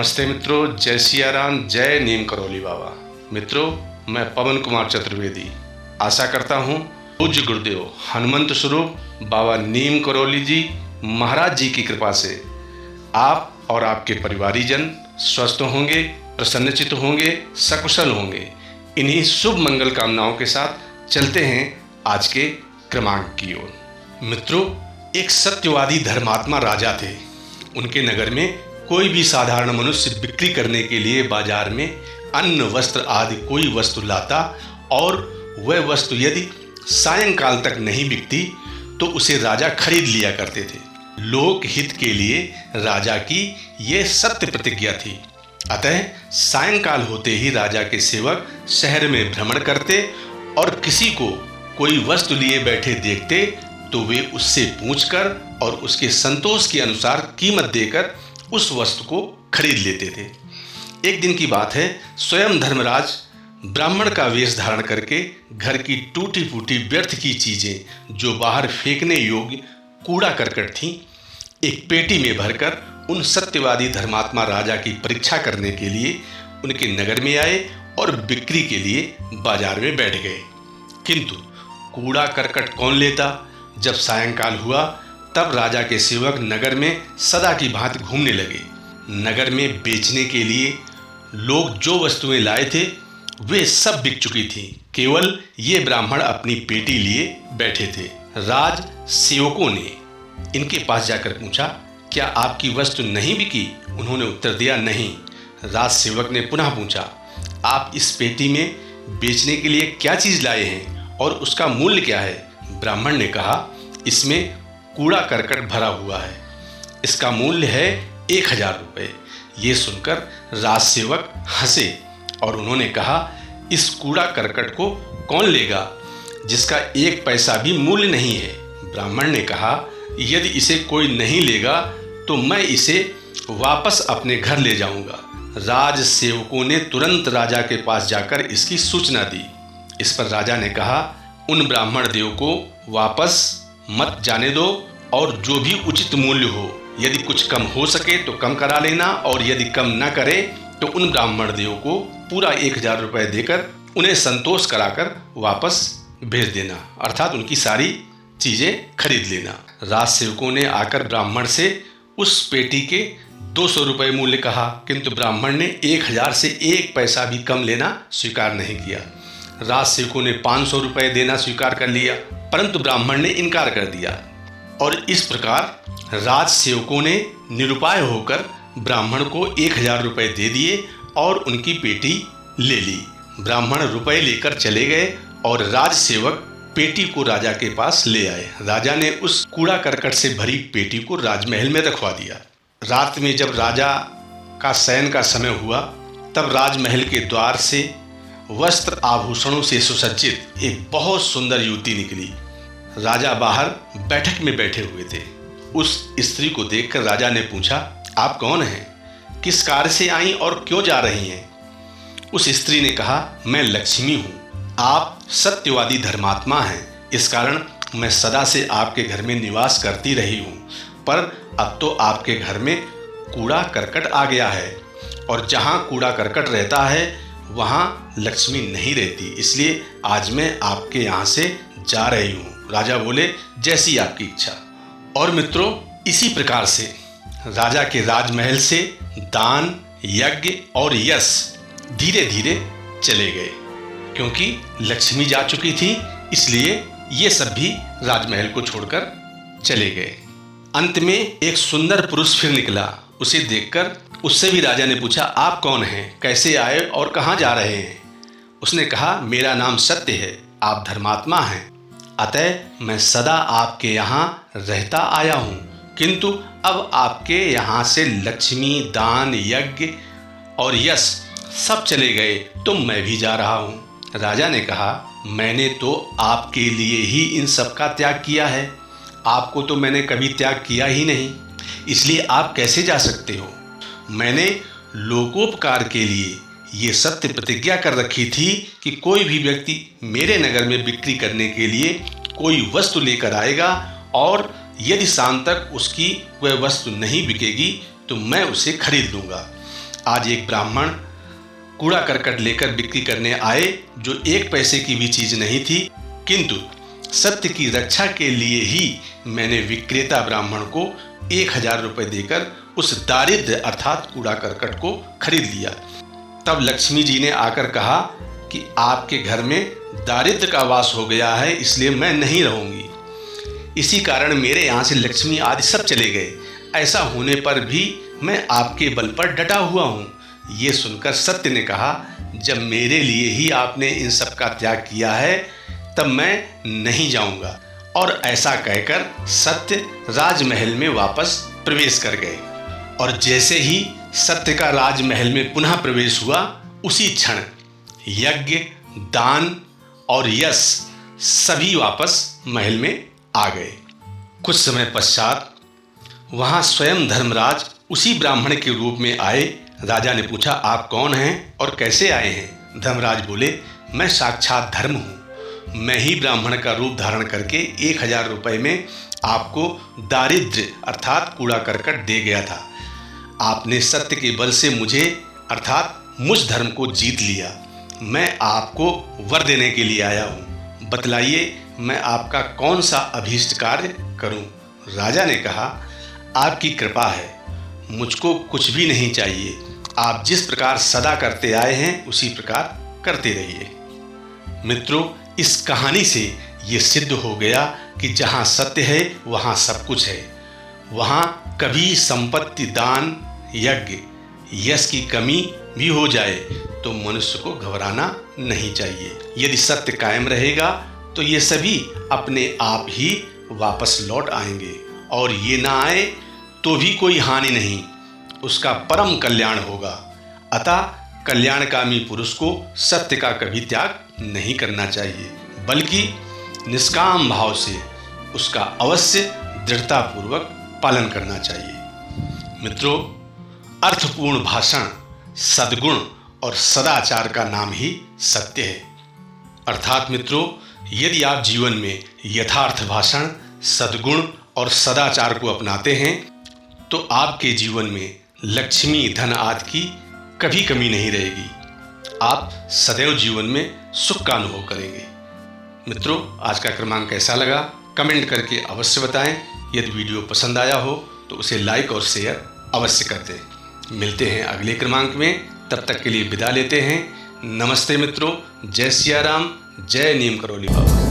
नमस्ते मित्रों, जय सिया राम, जय नीम करौली बाबा। मित्रों, मैं पवन कुमार चतुर्वेदी आशा करता हूँ पूज्य गुरुदेव हनुमंत स्वरूप बाबा नीम करौली जी महाराज जी की कृपा से आप और आपके परिवारीजन स्वस्थ होंगे, प्रसन्नचित्त होंगे, सकुशल होंगे। इन्हीं शुभ मंगल कामनाओं के साथ चलते हैं आज के क्रमांक की ओर। मित्रों, एक सत्यवादी धर्मात्मा राजा थे। उनके नगर में कोई भी साधारण मनुष्य बिक्री करने के लिए बाजार में अन्न, वस्त्र आदि कोई वस्तु लाता और वह वस्तु यदि सायंकाल तक नहीं बिकती तो उसे राजा खरीद लिया करते थे। लोक हित के लिए राजा की यह सत्य प्रतिज्ञा थी। अतः सायंकाल होते ही राजा के सेवक शहर में भ्रमण करते और किसी को कोई वस्तु लिए बैठे देखते तो वे उससे पूछकर और उसके संतोष के अनुसार कीमत देकर उस वस्तु को खरीद लेते थे। एक दिन की बात है, स्वयं धर्मराज ब्राह्मण का वेश धारण करके घर की टूटी फूटी व्यर्थ की चीजें जो बाहर फेंकने योग्य कूड़ा करकट थीं, एक पेटी में भरकर उन सत्यवादी धर्मात्मा राजा की परीक्षा करने के लिए उनके नगर में आए और बिक्री के लिए बाजार में बैठ गए। किंतु कूड़ा करकट कौन लेता? जब सायंकाल हुआ तब राजा के सेवक नगर में सदा की भांति घूमने लगे। नगर में बेचने के लिए लोग जो वस्तुएं लाए थे वे सब बिक चुकी थीं। केवल ये ब्राह्मण अपनी पेटी लिए बैठे थे। राज सेवकों ने इनके पास जाकर पूछा, क्या आपकी वस्तु नहीं बिकी? उन्होंने उत्तर दिया, नहीं। राज सेवक ने पुनः पूछा, आप इस पेटी में बेचने के लिए क्या चीज़ लाए हैं और उसका मूल्य क्या है? ब्राह्मण ने कहा, इसमें कूड़ा करकट भरा हुआ है, इसका मूल्य है 1000 रुपये। ये सुनकर राज सेवक हंसे और उन्होंने कहा, इस कूड़ा करकट को कौन लेगा जिसका 1 पैसा भी मूल्य नहीं है? ब्राह्मण ने कहा, यदि इसे कोई नहीं लेगा तो मैं इसे वापस अपने घर ले जाऊंगा। राज सेवकों ने तुरंत राजा के पास जाकर इसकी सूचना दी। इस पर राजा ने कहा, उन ब्राह्मण देव को वापस मत जाने दो और जो भी उचित मूल्य हो, यदि कुछ कम हो सके तो कम करा लेना और यदि कम न करे तो उन ब्राह्मण देव को पूरा 1000 रुपये देकर उन्हें संतोष कराकर वापस भेज देना, अर्थात उनकी सारी चीजें खरीद लेना। राज सेवकों ने आकर ब्राह्मण से उस पेटी के 200 रुपये मूल्य कहा, किंतु ब्राह्मण ने 1000 से 1 पैसा भी कम लेना स्वीकार नहीं किया। राज सेवकों ने 500 रुपये देना स्वीकार कर लिया, परंतु ब्राह्मण ने इनकार कर दिया और इस प्रकार राज सेवकों ने निरुपाय होकर ब्राह्मण को 1000 रुपये दे दिए और उनकी पेटी ले ली। ब्राह्मण रुपए लेकर चले गए और राज सेवक पेटी को राजा के पास ले आए। राजा ने उस कूड़ा करकट से भरी पेटी को राजमहल में रखवा दिया। रात में जब राजा का शयन का समय हुआ तब राजमहल के द्वार से वस्त्र आभूषणों से सुसज्जित एक बहुत सुंदर युवती निकली। राजा बाहर बैठक में बैठे हुए थे। उस स्त्री को देखकर राजा ने पूछा, आप कौन हैं? किस कार्य से आई और क्यों जा रही हैं? उस स्त्री ने कहा, मैं लक्ष्मी हूँ। आप सत्यवादी धर्मात्मा हैं, इस कारण मैं सदा से आपके घर में निवास करती रही हूँ, पर अब तो आपके घर में कूड़ा करकट आ गया है और जहाँ कूड़ा करकट रहता है वहाँ लक्ष्मी नहीं रहती, इसलिए आज मैं आपके यहाँ से जा रही हूँ। राजा बोले, जैसी आपकी इच्छा। और मित्रों, इसी प्रकार से राजा के राजमहल से दान, यज्ञ और यश धीरे धीरे चले गए। क्योंकि लक्ष्मी जा चुकी थी इसलिए ये सब भी राजमहल को छोड़कर चले गए। अंत में एक सुंदर पुरुष फिर निकला। उसे देखकर उससे भी राजा ने पूछा, आप कौन हैं, कैसे आए और कहाँ जा रहे हैं? उसने कहा, मेरा नाम सत्य है, आप धर्मात्मा हैं, अतः मैं सदा आपके यहाँ रहता आया हूँ, किंतु अब आपके यहाँ से लक्ष्मी, दान, यज्ञ और यश सब चले गए तो मैं भी जा रहा हूँ। राजा ने कहा, मैंने तो आपके लिए ही इन सब का त्याग किया है, आपको तो मैंने कभी त्याग किया ही नहीं, इसलिए आप कैसे जा सकते हो? मैंने लोकोपकार के लिए ये सत्य प्रतिज्ञा कर रखी थी कि कोई भी व्यक्ति मेरे नगर में बिक्री करने के लिए कोई वस्तु लेकर आएगा और यदि शाम तक उसकी वह वस्तु नहीं बिकेगी तो मैं उसे खरीद लूँगा। आज एक ब्राह्मण कूड़ा करकट लेकर बिक्री करने आए, जो 1 पैसे की भी चीज नहीं थी, किंतु सत्य की रक्षा के लिए ही मैंने विक्रेता ब्राह्मण को 1000 रुपये देकर उस दारिद्र्य अर्थात कूड़ा करकट को खरीद लिया। तब लक्ष्मी जी ने आकर कहा कि आपके घर में दारिद्र्य का वास हो गया है, इसलिए मैं नहीं रहूंगी। इसी कारण मेरे यहाँ से लक्ष्मी आदि सब चले गए। ऐसा होने पर भी मैं आपके बल पर डटा हुआ हूँ। ये सुनकर सत्य ने कहा, जब मेरे लिए ही आपने इन सब का त्याग किया है तब मैं नहीं जाऊंगा। और ऐसा कहकर सत्य राजमहल में वापस प्रवेश कर गए। और जैसे ही सत्य का राजमहल में पुनः प्रवेश हुआ, उसी क्षण यज्ञ, दान और यश सभी वापस महल में आ गए। कुछ समय पश्चात वहां स्वयं धर्मराज उसी ब्राह्मण के रूप में आए। राजा ने पूछा, आप कौन हैं और कैसे आए हैं? धर्मराज बोले, मैं साक्षात धर्म हूँ। मैं ही ब्राह्मण का रूप धारण करके 1000 रुपये में आपको दारिद्र्य अर्थात कूड़ा करकट दे गया था। आपने सत्य के बल से मुझे अर्थात मुझ धर्म को जीत लिया। मैं आपको वर देने के लिए आया हूँ। बतलाइए मैं आपका कौन सा अभीष्ट कार्य करूँ? राजा ने कहा, आपकी कृपा है, मुझको कुछ भी नहीं चाहिए। आप जिस प्रकार सदा करते आए हैं उसी प्रकार करते रहिए। मित्रों, इस कहानी से ये सिद्ध हो गया कि जहाँ सत्य है वहाँ सब कुछ है। वहाँ कभी संपत्ति, दान, यज्ञ, यश की कमी भी हो जाए तो मनुष्य को घबराना नहीं चाहिए। यदि सत्य कायम रहेगा तो ये सभी अपने आप ही वापस लौट आएंगे, और ये ना आए तो भी कोई हानि नहीं, उसका परम कल्याण होगा। अतः कल्याणकामी पुरुष को सत्य का कभी त्याग नहीं करना चाहिए, बल्कि निष्काम भाव से उसका अवश्य दृढ़तापूर्वक पालन करना चाहिए। मित्रों, अर्थपूर्ण भाषण, सद्गुण और सदाचार का नाम ही सत्य है। अर्थात मित्रों, यदि आप जीवन में यथार्थ भाषण, सद्गुण और सदाचार को अपनाते हैं तो आपके जीवन में लक्ष्मी, धन आदि की कभी कमी नहीं रहेगी। आप सदैव जीवन में सुख का अनुभव करेंगे। मित्रों, आज का क्रमांक कैसा लगा कमेंट करके अवश्य बताएं। यदि वीडियो पसंद आया हो तो उसे लाइक और शेयर अवश्य कर दें। मिलते हैं अगले क्रमांक में, तब तक के लिए विदा लेते हैं। नमस्ते मित्रों, जय सिया राम, जय नीम करौली बाबा।